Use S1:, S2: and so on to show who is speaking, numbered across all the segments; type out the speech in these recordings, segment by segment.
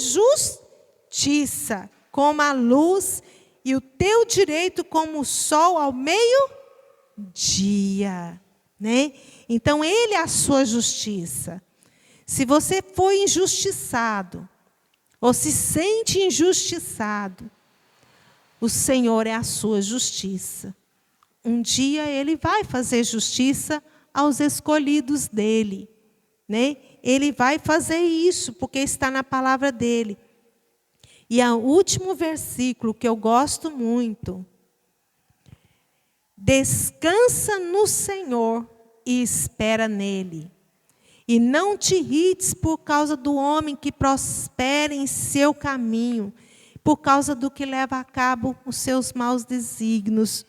S1: justiça como a luz e o teu direito como o sol ao meio-dia, né? Então, ele é a sua justiça. Se você foi injustiçado, ou se sente injustiçado, o Senhor é a sua justiça. Um dia ele vai fazer justiça aos escolhidos dele, né? Ele vai fazer isso, porque está na palavra dele. E o último versículo que eu gosto muito: descansa no Senhor e espera nele. E não te irrites por causa do homem que prospera em seu caminho, por causa do que leva a cabo os seus maus desígnios.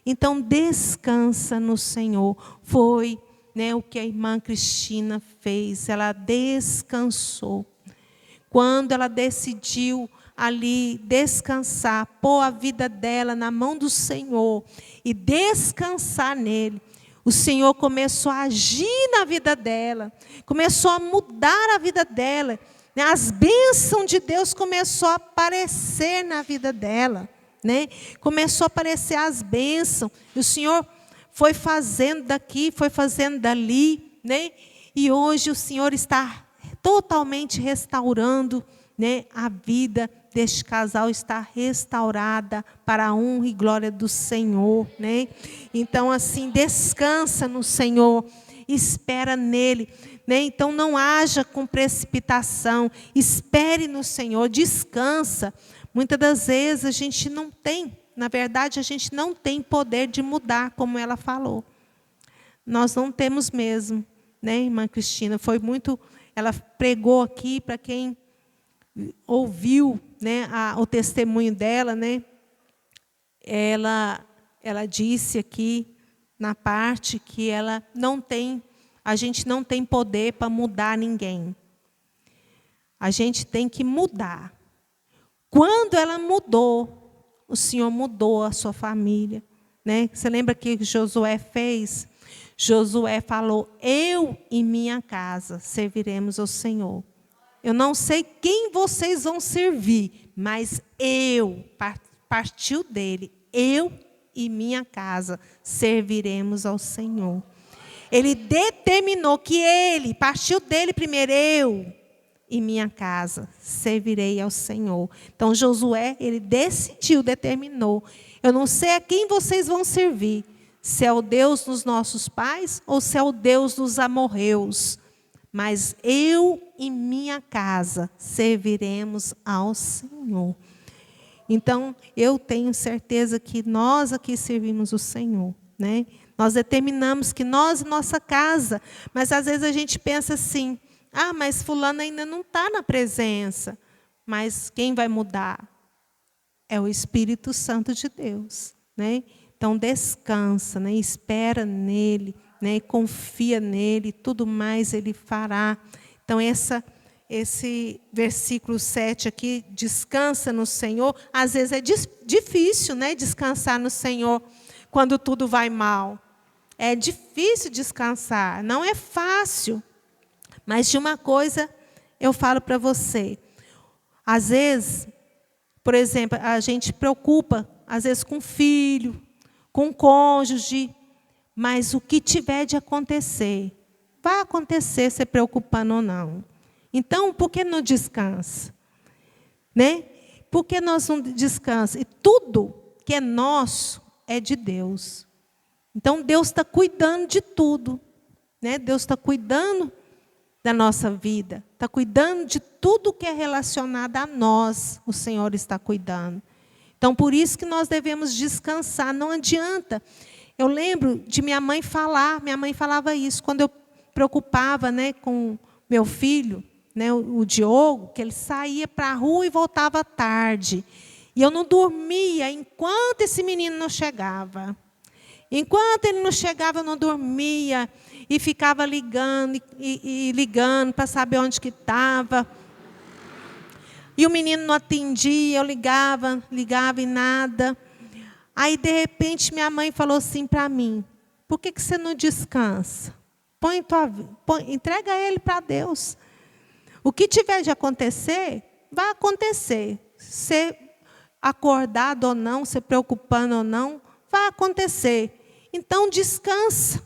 S1: Então, descansa no Senhor. Foi, né, o que a irmã Cristina fez. Ela descansou. Quando ela decidiu ali descansar, pôr a vida dela na mão do Senhor e descansar nele, o Senhor começou a agir na vida dela, começou a mudar a vida dela. As bênçãos de Deus começaram a aparecer na vida dela, né? Começou a aparecer as bênçãos. E o Senhor foi fazendo daqui, foi fazendo dali, né? E hoje o Senhor está totalmente restaurando, né? A vida deste casal está restaurada para a honra e glória do Senhor, né? Então, assim, descansa no Senhor, espera nele, né? Então, não haja com precipitação, espere no Senhor, descansa. Muitas das vezes a gente não tem, na verdade, a gente não tem poder de mudar, como ela falou. Nós não temos mesmo, né, irmã Cristina? Foi muito, ela pregou aqui para quem ouviu, né, o testemunho dela, né? Ela disse aqui na parte que a gente não tem poder para mudar ninguém. A gente tem que mudar. Quando ela mudou, o Senhor mudou a sua família, né? Você lembra que Josué fez? Josué falou: eu e minha casa serviremos ao Senhor. Eu não sei quem vocês vão servir, mas partiu dele, eu e minha casa serviremos ao Senhor. Ele determinou que ele, partiu dele primeiro, eu e minha casa servirei ao Senhor. Então Josué, ele decidiu, determinou: eu não sei a quem vocês vão servir, se é o Deus dos nossos pais ou se é o Deus dos amorreus, mas eu e minha casa serviremos ao Senhor. Então, eu tenho certeza que nós aqui servimos o Senhor, né? Nós determinamos que nós e nossa casa, mas às vezes a gente pensa assim: ah, mas fulano ainda não está na presença. Mas quem vai mudar? É o Espírito Santo de Deus, né? Então, descansa, né? Espera nele, né? Confia nele, tudo mais ele fará. Então, esse versículo 7 aqui, descansa no Senhor. Às vezes é difícil, né, descansar no Senhor quando tudo vai mal. É difícil descansar, não é fácil. Mas de uma coisa eu falo para você. Às vezes, por exemplo, a gente preocupa, às vezes com filho, com cônjuge, mas o que tiver de acontecer, vai acontecer, se preocupando ou não. Então, por que não descansa? Né? Por que nós não descansamos? E tudo que é nosso é de Deus. Então, Deus está cuidando de tudo. Né? Deus está cuidando da nossa vida. Está cuidando de tudo que é relacionado a nós. O Senhor está cuidando. Então, por isso que nós devemos descansar. Não adianta. Eu lembro de minha mãe falar. Minha mãe falava isso. Quando eu preocupava, né, com meu filho, né, o Diogo, que ele saía para a rua e voltava tarde. E eu não dormia enquanto esse menino não chegava. Enquanto ele não chegava, eu não dormia. E ficava ligando e ligando para saber onde que estava. E o menino não atendia, eu ligava e nada. Aí, de repente, minha mãe falou assim para mim: por que você não descansa? Entrega ele para Deus. O que tiver de acontecer, vai acontecer. Você acordado ou não, se preocupando ou não, vai acontecer. Então descansa.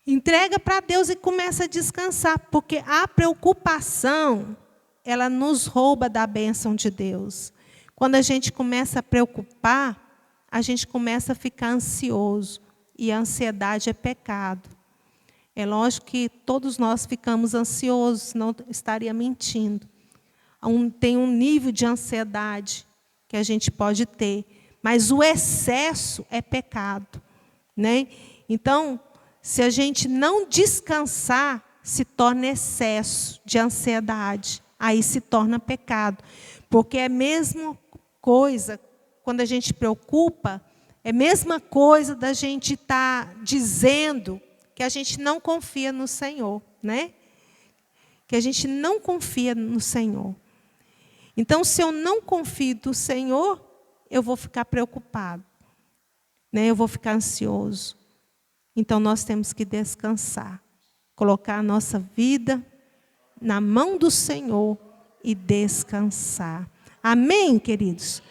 S1: Entrega para Deus e começa a descansar, porque a preocupação, ela nos rouba da bênção de Deus. Quando a gente começa a preocupar, a gente começa a ficar ansioso, e a ansiedade é pecado. É lógico que todos nós ficamos ansiosos, não estaria mentindo. Tem um nível de ansiedade que a gente pode ter, mas o excesso é pecado, né? Então, se a gente não descansar, se torna excesso de ansiedade. Aí se torna pecado. Porque é a mesma coisa, quando a gente preocupa, é a mesma coisa da gente estar dizendo que a gente não confia no Senhor, né? Que a gente não confia no Senhor. Então, se eu não confio no Senhor, eu vou ficar preocupado, né? Eu vou ficar ansioso. Então, nós temos que descansar, colocar a nossa vida na mão do Senhor e descansar. Amém, queridos?